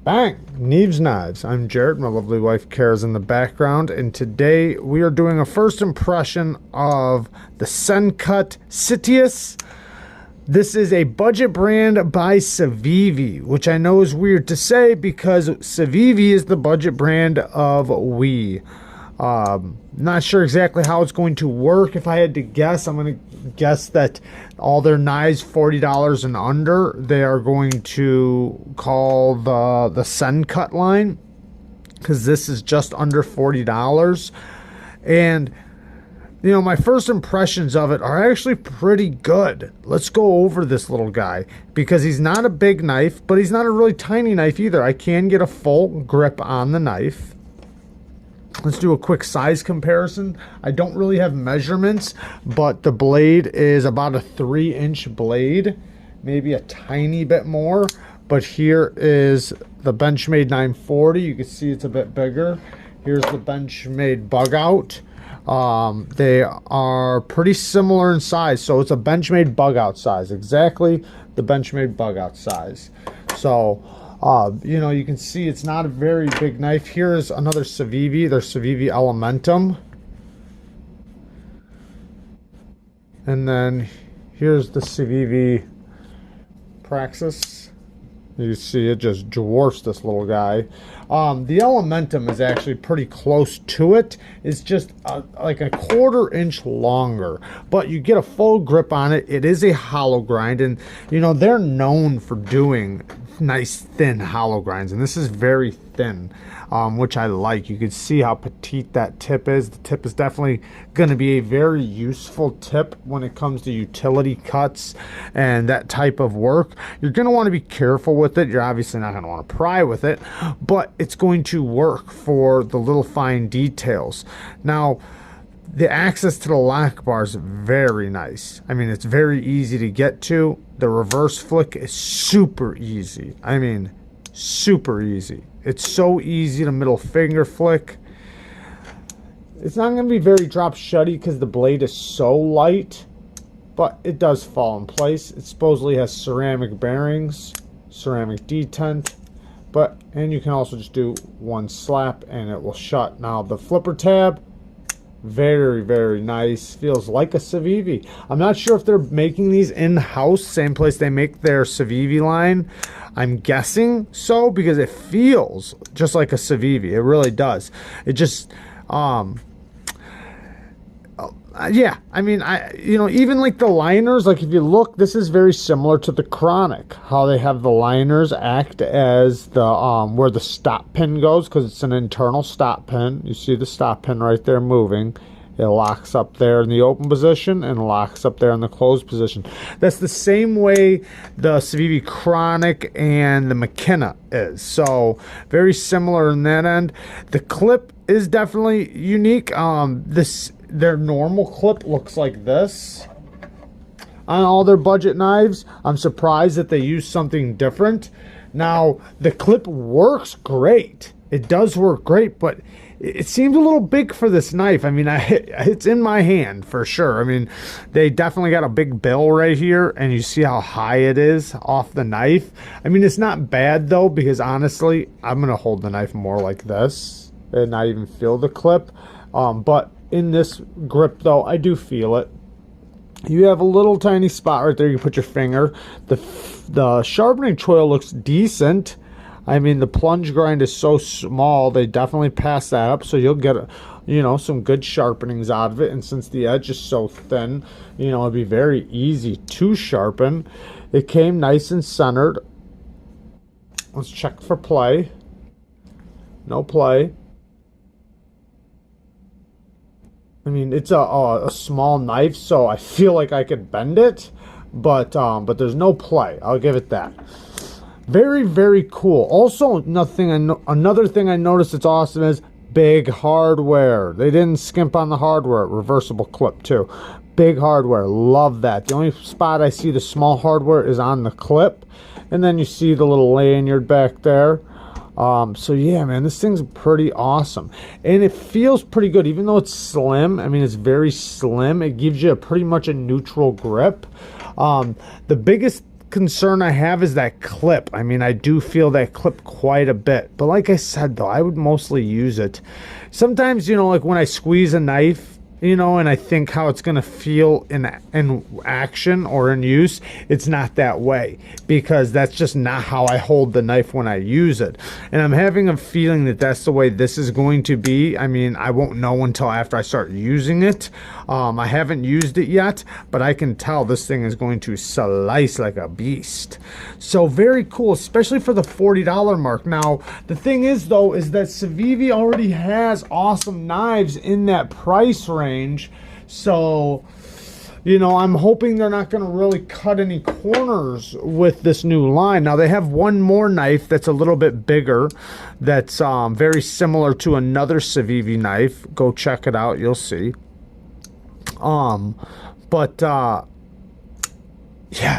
Bang! Neeves Knives. I'm Jared. My lovely wife Kara's in the background, and today we are doing a first impression of the Sencut Citius. This is a budget brand by CEVI, which I know is weird to say because CEVI is the budget brand of Wii. Not sure exactly how it's going to work. If I had to guess, I'm going to guess that all their knives $40 and under, they are going to call the Sencut line, because this is just under $40. And you know, my first impressions of it are actually pretty good. Let's go over this little guy, because he's not a big knife, but he's not a really tiny knife either. I can get a full grip on the knife. Let's do a quick size comparison. I don't really have measurements, but the blade is about a 3-inch blade, maybe a tiny bit more. But here is the Benchmade 940. You can see it's a bit bigger. Here's the Benchmade Bug Out. They are pretty similar in size, so it's a Benchmade Bug Out size, exactly the Benchmade Bug Out size. So you know, you can see it's not a very big knife. Here is another CEVI, their CEVI Elementum. And then here's the CEVI Praxis. You see it just dwarfs this little guy. The Elementum is actually pretty close to it. It's just like a 1/4 inch longer, but you get a full grip on it. It is a hollow grind, and you know, they're known for doing nice thin hollow grinds, and this is very thin, which I like. You can see how petite that tip is. The tip is definitely going to be a very useful tip when it comes to utility cuts and that type of work. You're going to want to be careful with it. You're obviously not going to want to pry with it, but it's going to work for the little fine details. Now, the access to the lock bar is very nice. I mean, it's very easy to get to. The reverse flick is super easy. I mean, super easy. It's so easy to middle finger flick. It's not going to be very drop shutty because the blade is so light, but it does fall in place. It supposedly has ceramic bearings, ceramic detent, and you can also just do one slap and it will shut. Now the flipper tab, very, very nice. Feels like a CEVI. I'm not sure if they're making these in-house, same place they make their CEVI line. I'm guessing so, because it feels just like a CEVI. It really does. It just yeah, I mean, you know, even like the liners, like if you look, this is very similar to the Chronic, how they have the liners act as the where the stop pin goes, because it's an internal stop pin. You see the stop pin right there moving. It locks up there in the open position and locks up there in the closed position. That's the same way the CEVI Chronic and the McKenna is. So very similar in that end. The clip is definitely unique. Their normal clip looks like this on all their budget knives. I'm surprised that they use something different. Now, the clip works great. It does work great, but it seems a little big for this knife. I mean, it's in my hand for sure. I mean, they definitely got a big bill right here, and you see how high it is off the knife. I mean, it's not bad though, because honestly, I'm gonna hold the knife more like this and not even feel the clip. But in this grip though, I do feel it. You have a little tiny spot right there you put your finger. The sharpening choil looks decent. I mean, the plunge grind is so small, they definitely pass that up, so you'll get you know, some good sharpenings out of it. And since the edge is so thin, you know, it'd be very easy to sharpen. It came nice and centered. Let's check for play. No play. I mean, it's a small knife, so I feel like I could bend it, but there's no play. I'll give it that. Very, very cool. Also, another thing I noticed that's awesome is big hardware. They didn't skimp on the hardware. Reversible clip too. Big hardware. Love that. The only spot I see the small hardware is on the clip, and then you see the little lanyard back there. So yeah, man, this thing's pretty awesome, and it feels pretty good, even though it's slim. I mean, it's very slim. It gives you pretty much a neutral grip. The biggest concern I have is that clip. I mean, I do feel that clip quite a bit. But like I said, though, I would mostly use it. Sometimes, you know, like when I squeeze a knife, you know, and I think how it's going to feel in action or in use, it's not that way, because that's just not how I hold the knife when I use it. And I'm having a feeling that that's the way this is going to be. I mean, I won't know until after I start using it. I haven't used it yet, but I can tell this thing is going to slice like a beast. So very cool, especially for the $40 mark. Now, the thing is, though, is that CEVI already has awesome knives in that price range. So, you know, I'm hoping they're not going to really cut any corners with this new line. Now, they have one more knife that's a little bit bigger, that's very similar to another CEVI knife. Go check it out, you'll see. Yeah,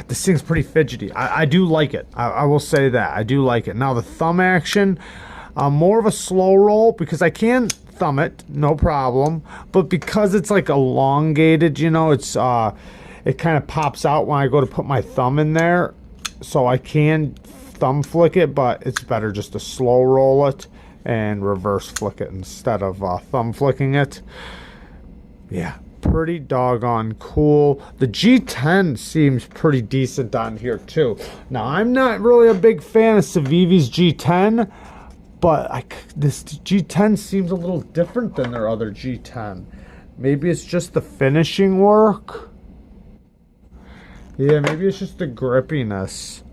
this thing's pretty fidgety. I do like it. I will say that. I do like it. Now, the thumb action, more of a slow roll, because I can thumb it, no problem. But because it's like elongated, you know, it's it kind of pops out when I go to put my thumb in there. So I can thumb flick it, but it's better just to slow roll it and reverse flick it instead of thumb flicking it. Yeah, pretty doggone cool. The G10 seems pretty decent on here too. Now, I'm not really a big fan of CEVI's G10, but this G10 seems a little different than their other G10. Maybe it's just the finishing work. Yeah, maybe it's just the grippiness,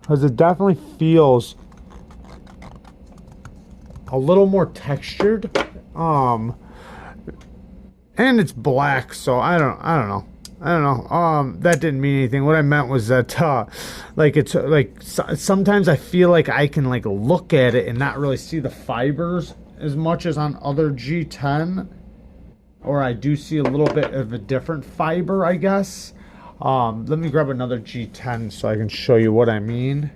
because it definitely feels a little more textured. And it's black, so I don't know. That didn't mean anything. What I meant was that like, it's like sometimes I feel like I can like look at it and not really see the fibers as much as on other G10, or I do see a little bit of a different fiber, I guess. Let me grab another G10 so I can show you what I mean.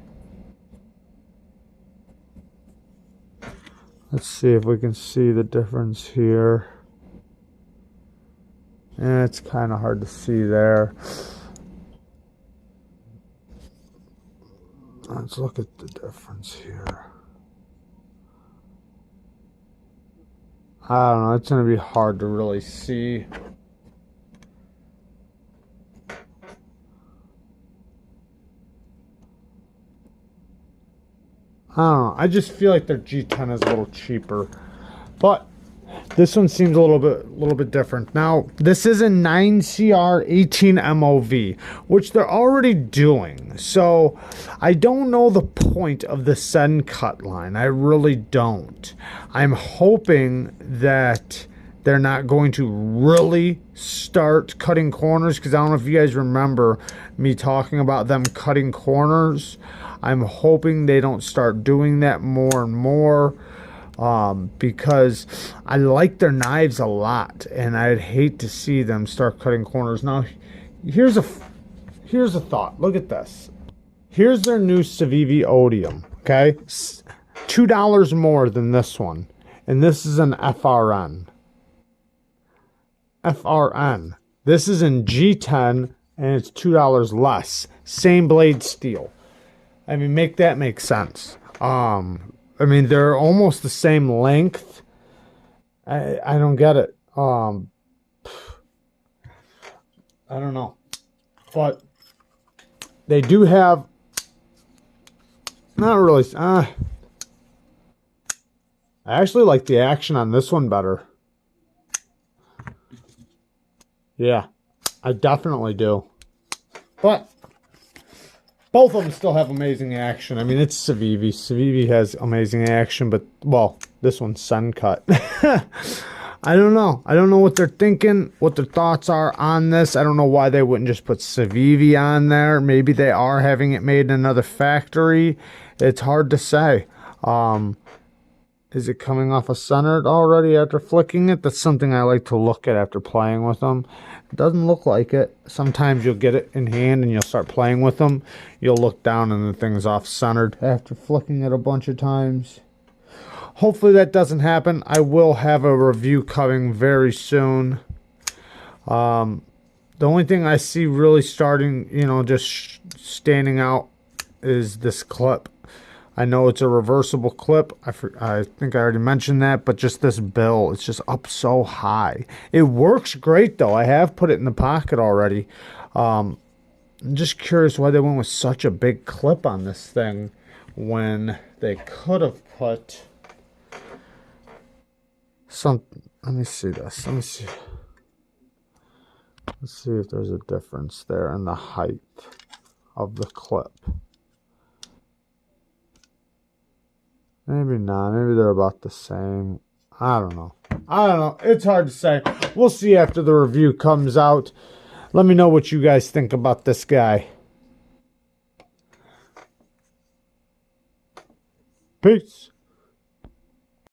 Let's see if we can see the difference here. And it's kind of hard to see there. Let's look at the difference here. I don't know, it's going to be hard to really see. I don't know, I just feel like their G10 is a little cheaper. But this one seems a little bit different. Now, this is a 9CR 18 MOV, which they're already doing. So, I don't know the point of the Sencut line. I really don't. I'm hoping that they're not going to really start cutting corners, because I don't know if you guys remember me talking about them cutting corners. I'm hoping they don't start doing that more and more. Because I like their knives a lot, and I'd hate to see them start cutting corners. Now, here's a thought. Look at this. Here's their new CEVI Odium. Okay, $2 more than this one, and this is an FRN. FRN. This is in G10, and it's $2 less. Same blade steel. I mean, make that make sense. I mean, they're almost the same length. I don't get it. I don't know. But they do have, not really, I actually like the action on this one better. Yeah, I definitely do. But both of them still have amazing action. I mean, it's CEVI. CEVI has amazing action, but, well, this one's Sencut. I don't know. I don't know what they're thinking, what their thoughts are on this. I don't know why they wouldn't just put CEVI on there. Maybe they are having it made in another factory. It's hard to say. Is it coming off a centered already after flicking it? That's something I like to look at after playing with them. It doesn't look like it. Sometimes you'll get it in hand and you'll start playing with them. You'll look down and the thing's off centered after flicking it a bunch of times. Hopefully that doesn't happen. I will have a review coming very soon. The only thing I see really starting, you know, just standing out is this clip. I know it's a reversible clip. I think I already mentioned that, but just this bill, it's just up so high. It works great though. I have put it in the pocket already. I'm just curious why they went with such a big clip on this thing when they could have put some. Let me see this. Let me see. Let's see if there's a difference there in the height of the clip. Maybe not. Maybe they're about the same. I don't know. I don't know. It's hard to say. We'll see after the review comes out. Let me know what you guys think about this guy. Peace.